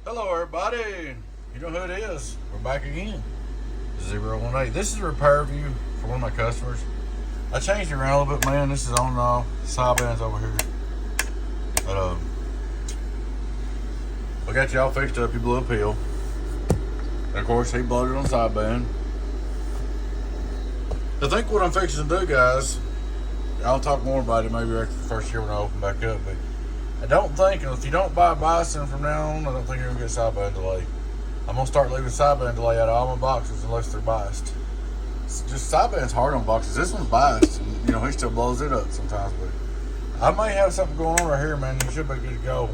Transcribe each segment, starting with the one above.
Hello everybody, you know who it is, we're back again, 018. This is a repair review for one of my customers. I changed it around a little bit, man. This is on and off, side bands over here. But I got y'all fixed up, you blew a pill. And of course he blowed it on side band. I think what I'm fixing to do, guys, I'll talk more about it maybe after the first year when I open back up, but I don't think, if you don't buy bison from now on, I don't think you're going to get sideband delay. I'm going to start leaving sideband delay out of all my boxes unless they're biased. It's just sideband's hard on boxes. This one's biased, and you know, he still blows it up sometimes, but I may have something going on right here, man. You should be good to go.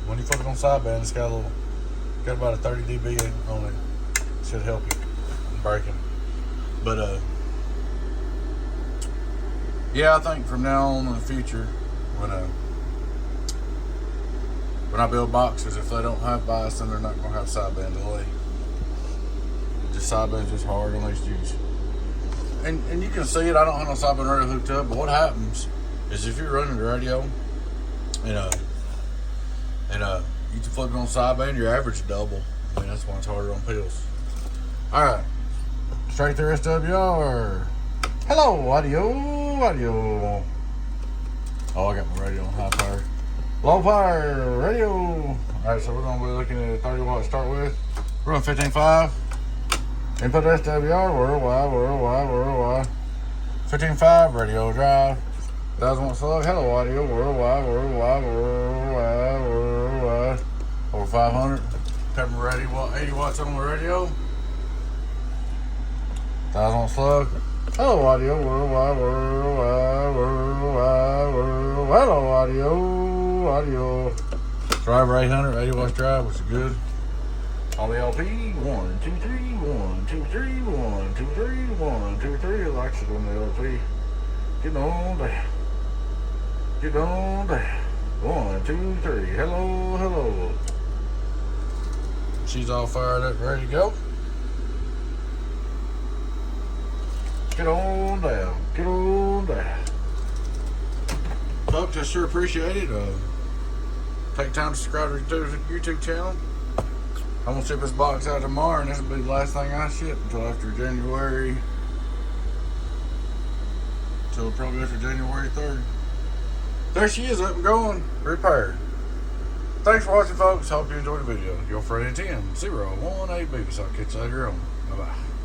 When you flip it on sideband, it's got about a 30 dB on it. Should help you in braking. But yeah, I think from now on in the future, when I build boxes, if they don't have bias, then they're not going to have sideband delay. Just sideband's just hard on these Jews. And you can see it. I don't have no sideband radio hooked up, but what happens is if you're running the radio and you can flip it on sideband, your average double. I mean, that's why it's harder on pills. All right, straight through SWR. Hello, audio. Oh, I got my radio on high power. Low power radio. Alright, so we're going to be looking at a 30 watt to start with. We're on 15.5. Input SWR, worldwide. 15.5 radio drive. 1,000 watt slug. Hello audio, worldwide. Over 500. Pepper 80 watts on the radio. 1,000 watt slug. Hello audio, worldwide. Hello audio. Driver 800, 80 watts drive, which is good. On the LP, 1, 2, 3, 1, 2, 3, 1, 2, 3, 1, 2, 3. Likes it on the LP. Get on down. 1, 2, 3. Hello. She's all fired up, ready to go. Get on down. Folks, I sure appreciate it. Take time to subscribe to the YouTube channel. I'm going to ship this box out tomorrow, and this will be the last thing I ship until after January. Until probably after January 3rd. There she is, up and going, repaired. Thanks for watching, folks. Hope you enjoyed the video. Your friend 10, 018 baby. So I'll catch you later on. Bye-bye.